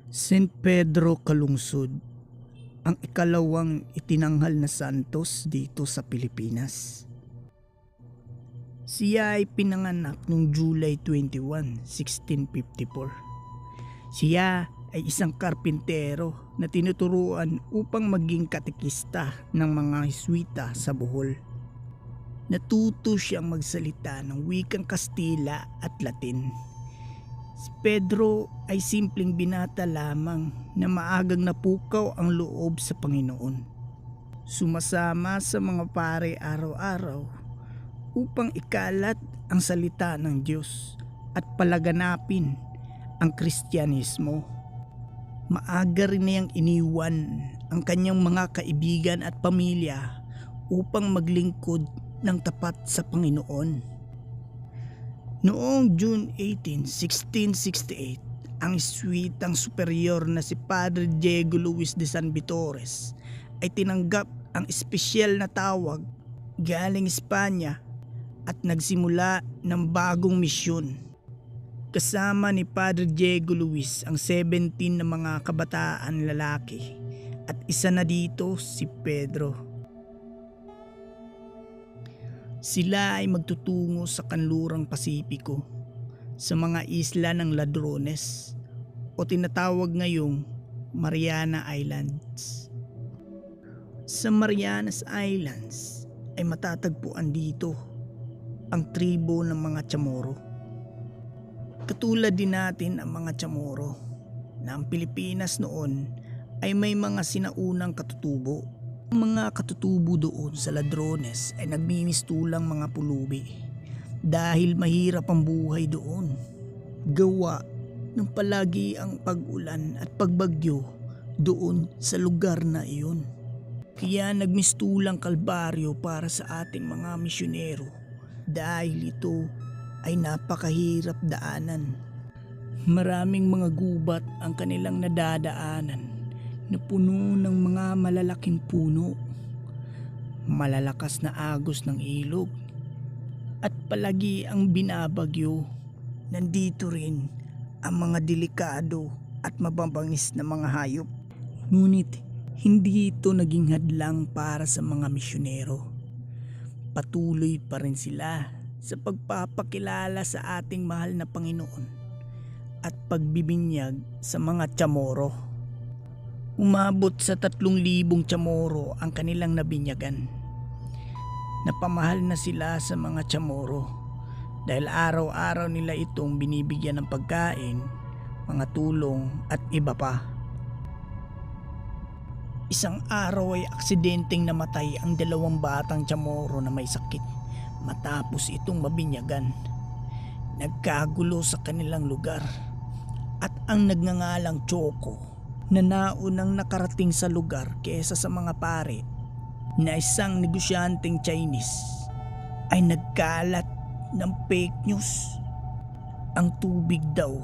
St. Pedro Calungsod, ang ikalawang itinanghal na santos dito sa Pilipinas. Siya ay pinanganak noong July 21, 1654. Siya ay isang karpintero na tinuturuan upang maging katekista ng mga Heswita sa Bohol. Natuto siyang magsalita ng wikang Kastila at Latin. Si Pedro ay simpleng binata lamang na maagang napukaw ang loob sa Panginoon. Sumasama sa mga pare araw-araw upang ikalat ang salita ng Diyos at palaganapin ang Kristyanismo. Maaga rin niyang iniwan ang kanyang mga kaibigan at pamilya upang maglingkod ng tapat sa Panginoon. Noong June 18, 1668, ang Heswitang superior na si Padre Diego Luis de San Vitores ay tinanggap ang espesyal na tawag galing Espanya at nagsimula ng bagong misyon. Kasama ni Padre Diego Luis ang 17 na mga kabataan lalaki at isa na dito si Pedro. Sila ay magtutungo sa kanlurang Pasipiko sa mga isla ng Ladrones o tinatawag ngayong Mariana Islands. Sa Marianas Islands ay matatagpuan dito ang tribo ng mga Chamorro. Katulad din natin ang mga Chamorro na ang Pilipinas noon ay may mga sinaunang katutubo. Ang mga katutubo doon sa Ladrones ay nagmimistulang mga pulubi dahil mahirap ang buhay doon. Gawa ng palagi ang pag-ulan at pagbagyo doon sa lugar na iyon. Kaya nagmistulang kalbaryo para sa ating mga misyonero dahil ito ay napakahirap daanan. Maraming mga gubat ang kanilang nadadaanan na puno ng mga malalaking puno, malalakas na agos ng ilog, at palagi ang binabagyo. Nandito rin ang mga delikado at mababangis na mga hayop. Ngunit hindi ito naging hadlang para sa mga misyonero. Patuloy pa rin sila sa pagpapakilala sa ating mahal na Panginoon at pagbibinyag sa mga Chamorro. Umabot sa 3,000 Chamorro ang kanilang nabinyagan. Napamahal na sila sa mga Chamorro dahil araw-araw nila itong binibigyan ng pagkain, mga tulong at iba pa. Isang araw ay aksidenteng namatay ang 2 batang Chamorro na may sakit matapos itong mabinyagan. Nagkagulo sa kanilang lugar at ang nagngangalang Choco na naunang nakarating sa lugar kaysa sa mga pare na isang negosyanteng Chinese ay nagkalat ng fake news. Ang tubig daw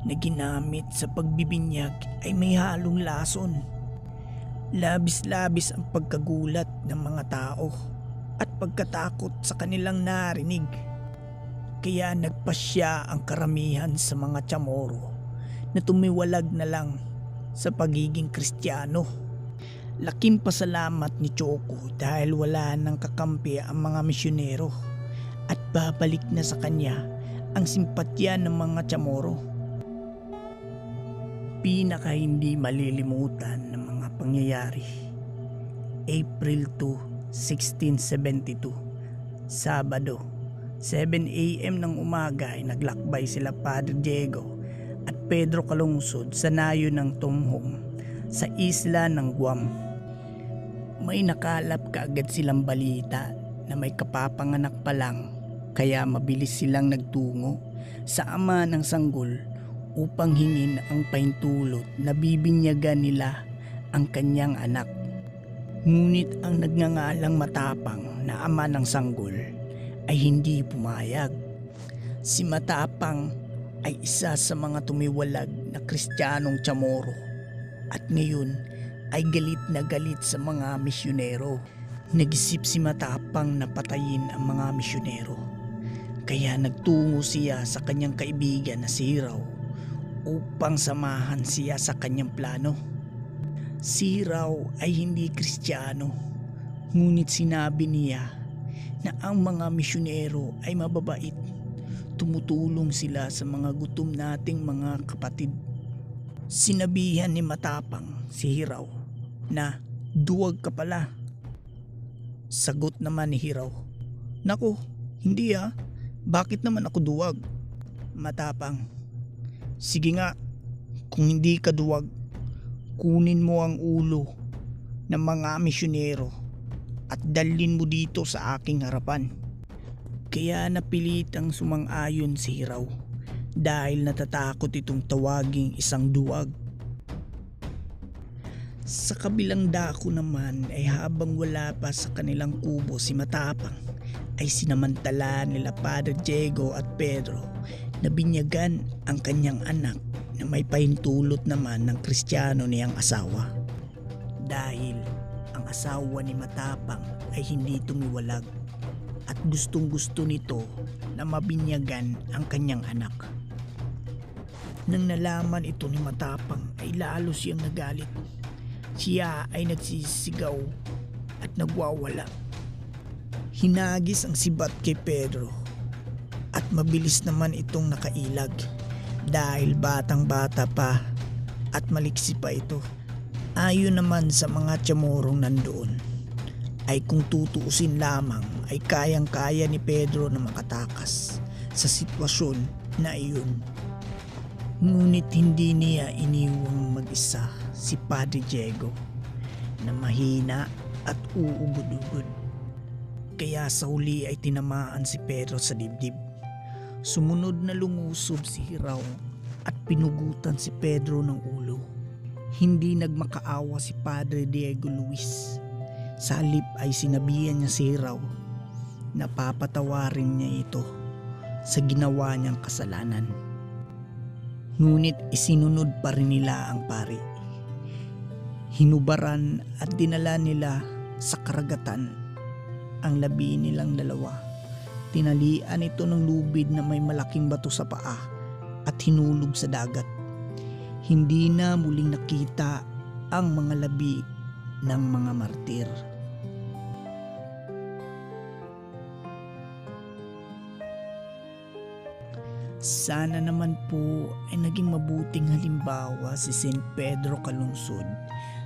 na ginamit sa pagbibinyag ay may halong lason. Labis-labis ang pagkagulat ng mga tao at pagkatakot sa kanilang narinig. Kaya nagpasya ang karamihan sa mga Chamorro na tumiwalag na lang sa pagiging Kristiyano. Laking pasalamat ni Choco dahil wala nang kakampi ang mga misyonero at babalik na sa kanya ang simpatya ng mga Chamorro. Pinaka hindi malilimutan ng mga pangyayari. April 2, 1672, Sabado, 7 a.m. ng umaga ay naglakbay sila Padre Diego at Pedro Calungsod sa nayo ng Tumhong sa isla ng Guam. May nakalap kaagad silang balita na may kapapanganak pa lang, kaya mabilis silang nagtungo sa ama ng sanggol upang hingin ang pahintulot na bibinyagan nila ang kanyang anak. Ngunit ang nagngangalang Matapang na ama ng sanggol ay hindi pumayag. Si Matapang ay isa sa mga tumiwalag na Kristiyanong Chamorro at ngayon ay galit na galit sa mga misyonero. Nag-isip si Matapang na patayin ang mga misyonero, kaya nagtungo siya sa kanyang kaibigan na si Hiraw upang samahan siya sa kanyang plano. Si Raw ay hindi Kristiyano, ngunit sinabi niya na ang mga misyonero ay mababait. Tumutulong sila sa mga gutom nating mga kapatid. Sinabihan ni Matapang si Hiraw na duwag ka pala. Sagot naman ni Hiraw, "Naku, hindi ah. Bakit naman ako duwag?" Matapang, "Sige nga, kung hindi ka duwag, kunin mo ang ulo ng mga misyonero at dalhin mo dito sa aking harapan." Kaya napilitang sumang-ayon si Hiraw dahil natatakot itong tawaging isang duwag. Sa kabilang dako naman ay habang wala pa sa kanilang kubo si Matapang, ay sinamantala nila Padre Diego at Pedro na binyagan ang kanyang anak na may pahintulot naman ng Kristiyano niyang asawa. Dahil ang asawa ni Matapang ay hindi tumiwalag at gustong-gusto nito na mabinyagan ang kanyang anak. Nang nalaman ito ni Matapang ay lalo siyang nagalit. Siya ay nagsisigaw at nagwawala. Hinagis ang sibat kay Pedro at mabilis naman itong nakailag dahil batang-bata pa at maliksi pa ito. Ayon naman sa mga tiyamorong nandoon ay kung tutuusin lamang ay kayang-kaya ni Pedro na makatakas sa sitwasyon na iyon. Ngunit hindi niya iniwang mag-isa si Padre Diego na mahina at uugod-ugod. Kaya sa huli ay tinamaan si Pedro sa dibdib. Sumunod na lumusob si Hiraw at pinugutan si Pedro ng ulo. Hindi nagmakaawa si Padre Diego Luis. Sa halip ay sinabihan niya si Hiraw na papatawarin niya ito sa ginawa niyang kasalanan. Ngunit isinunod pa rin nila ang pari. Hinubaran at dinala nila sa karagatan ang labi nilang dalawa. Tinalian ito ng lubid na may malaking bato sa paa at hinulog sa dagat. Hindi na muling nakita ang mga labi ng mga martir. Sana naman po ay naging mabuting halimbawa si St. Pedro Calungsod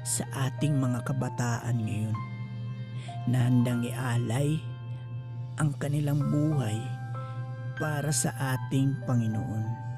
sa ating mga kabataan ngayon na handang ialay ang kanilang buhay para sa ating Panginoon.